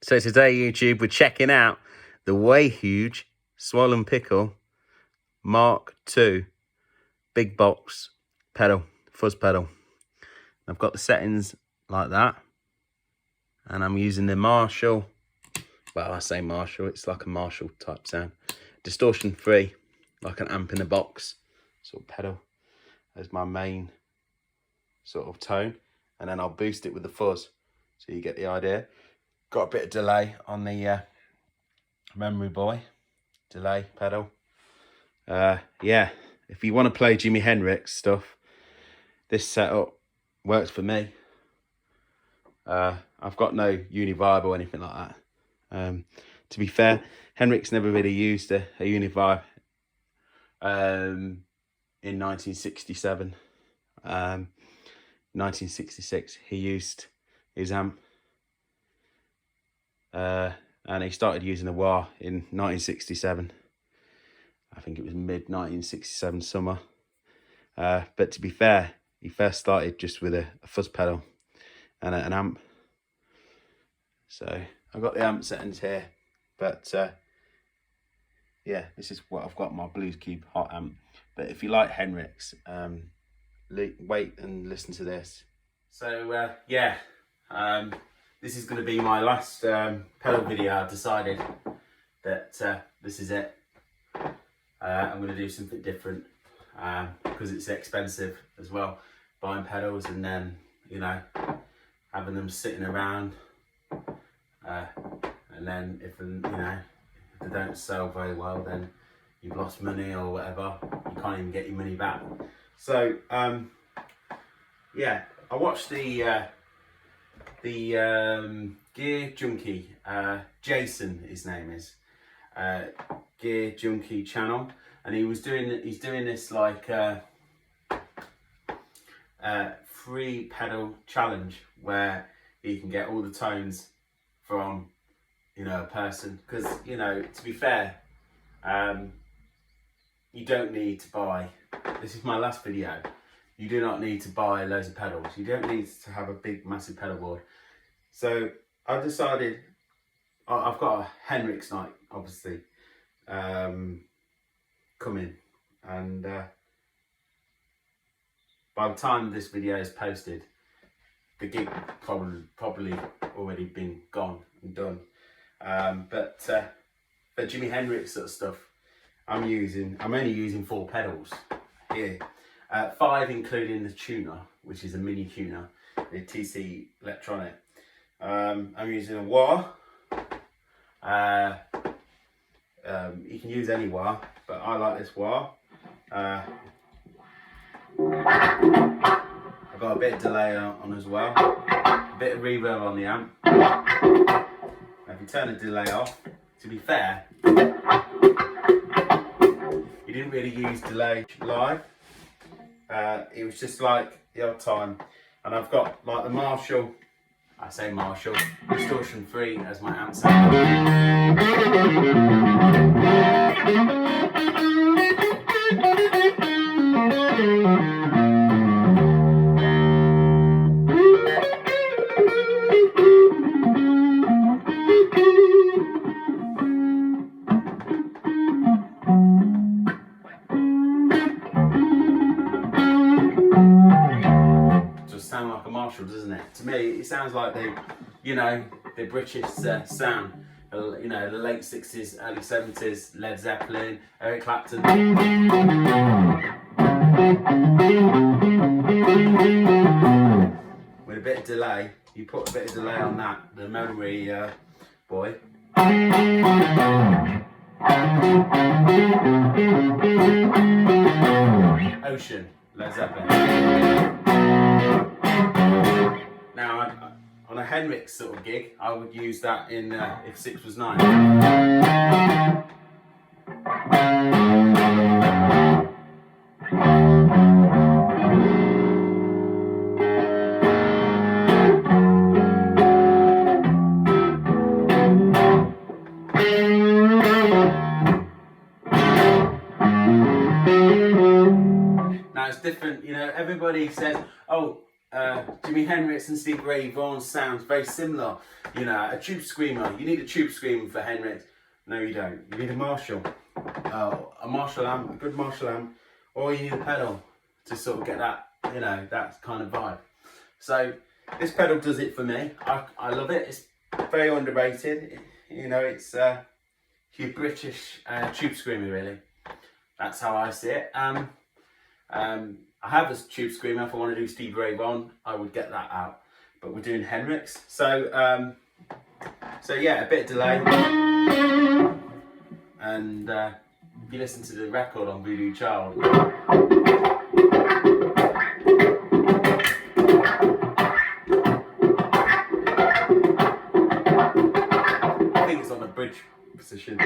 So today, YouTube, we're checking out the way huge swollen pickle Mark II big box pedal, fuzz pedal. I've got the settings like that, and I'm using the Marshall. Well, I say Marshall, it's like a Marshall type sound, distortion free, like an amp in a box sort of pedal as my main sort of tone, and then I'll boost it with the fuzz so you get the idea. Got a bit of delay on the memory boy delay pedal. Yeah, if you want to play Jimi Hendrix stuff, this setup works for me. I've got no Univibe or anything like that. To be fair, Hendrix never really used a Univibe in 1967. 1966 he used his amp, and he started using a wah in 1967. I think it was mid 1967 summer. But to be fair, he first started just with a fuzz pedal and an amp. So I've got the amp settings here, but yeah, this is what I've got, my Blues Cube hot amp. But if you like Hendrix, wait and listen to this. So yeah, this is going to be my last pedal video. I've decided that this is it. I'm going to do something different because it's expensive as well, buying pedals and then, you know, having them sitting around, and then if, you know, if they don't sell very well, then you've lost money or whatever. You can't even get your money back. So yeah, I watched the Gear Junkie, Jason his name is, Gear Junkie channel, and he's doing this like free pedal challenge where you can get all the tones from, you know, a person, because, you know, to be fair, you don't need to buy, this is my last video, you do not need to buy loads of pedals, you don't need to have a big massive pedal board. So I decided, I've got a Hendrix night obviously coming, and by the time this video is posted, the gig probably already been gone and done. But for Jimi Hendrix sort of stuff, I'm only using 4 pedals here, 5 including the tuner, which is a mini tuner, the TC Electronic. I'm using a wah. You can use any wah, but I like this wah. I've got a bit of delay on as well, a bit of reverb on the amp. Now if you turn the delay off, to be fair, you didn't really use delay live. It was just like the odd time. And I've got like the Marshall, I say Marshall, distortion free as my amp sound. Sound like a Marshall, doesn't it? To me, it sounds like the British sound. You know, the late 60s, early 70s, Led Zeppelin, Eric Clapton. With a bit of delay, you put a bit of delay on that, the memory boy. Ocean, Led Zeppelin. Now, on a Hendrix sort of gig, I would use that in if 6 was 9. Now it's different, you know, everybody says, oh, Jimi Hendrix and Stevie Ray Vaughan sounds very similar. You know, a tube screamer. You need a tube screamer for Hendrix. No, you don't. You need a Marshall. A Marshall amp, a good Marshall amp, or you need a pedal to sort of get that, you know, that kind of vibe. So this pedal does it for me. I love it. It's very underrated. You know, it's your British tube screamer, really. That's how I see it. I have a tube screamer. If I want to do Stevie Ray Vaughan, I would get that out. But we're doing Hendrix. So yeah, a bit of delay. And if you listen to the record on Voodoo Child, I think it's on a bridge position.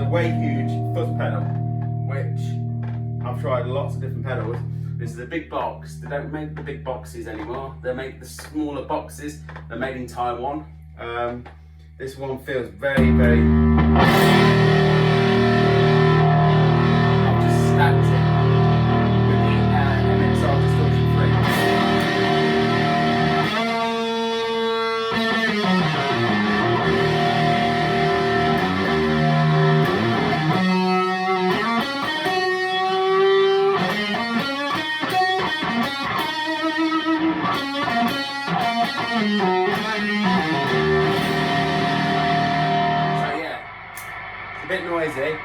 Way huge fuzz pedal, which I've tried lots of different pedals. This is a big box. They don't make the big boxes anymore. They make the smaller boxes. They're made in Taiwan. This one feels very, very... I've just stacked it with the MXR distortion free. A bit noisy,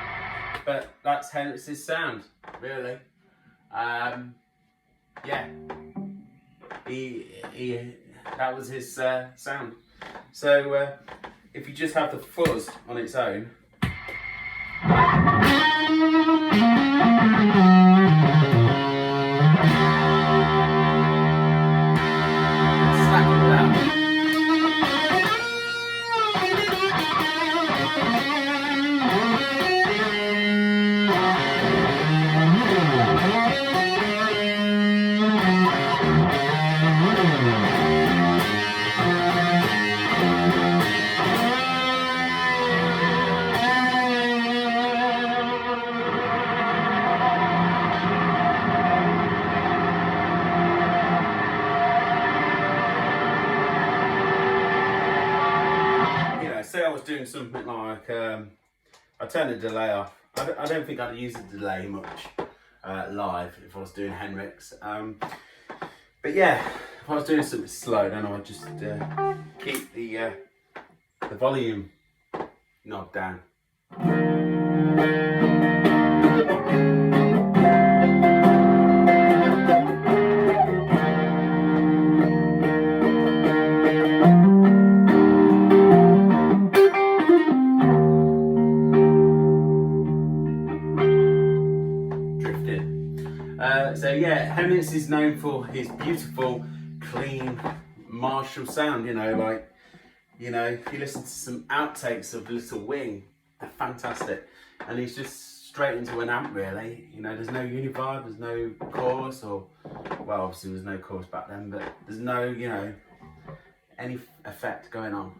but that's Hendrix's sound, really. Yeah, that was his sound. So if you just have the fuzz on its own, stack it with that. Say I was doing something like, I turn the delay off. I don't think I'd use the delay much live if I was doing Hendrix. But yeah, if I was doing something slow, then I would just keep the volume knob down. So yeah, Hendrix is known for his beautiful, clean Marshall sound. You know, if you listen to some outtakes of Little Wing, they're fantastic. And he's just straight into an amp, really. You know, there's no univibe, there's no chorus, or, well, obviously there's no chorus back then, but there's no, you know, any effect going on.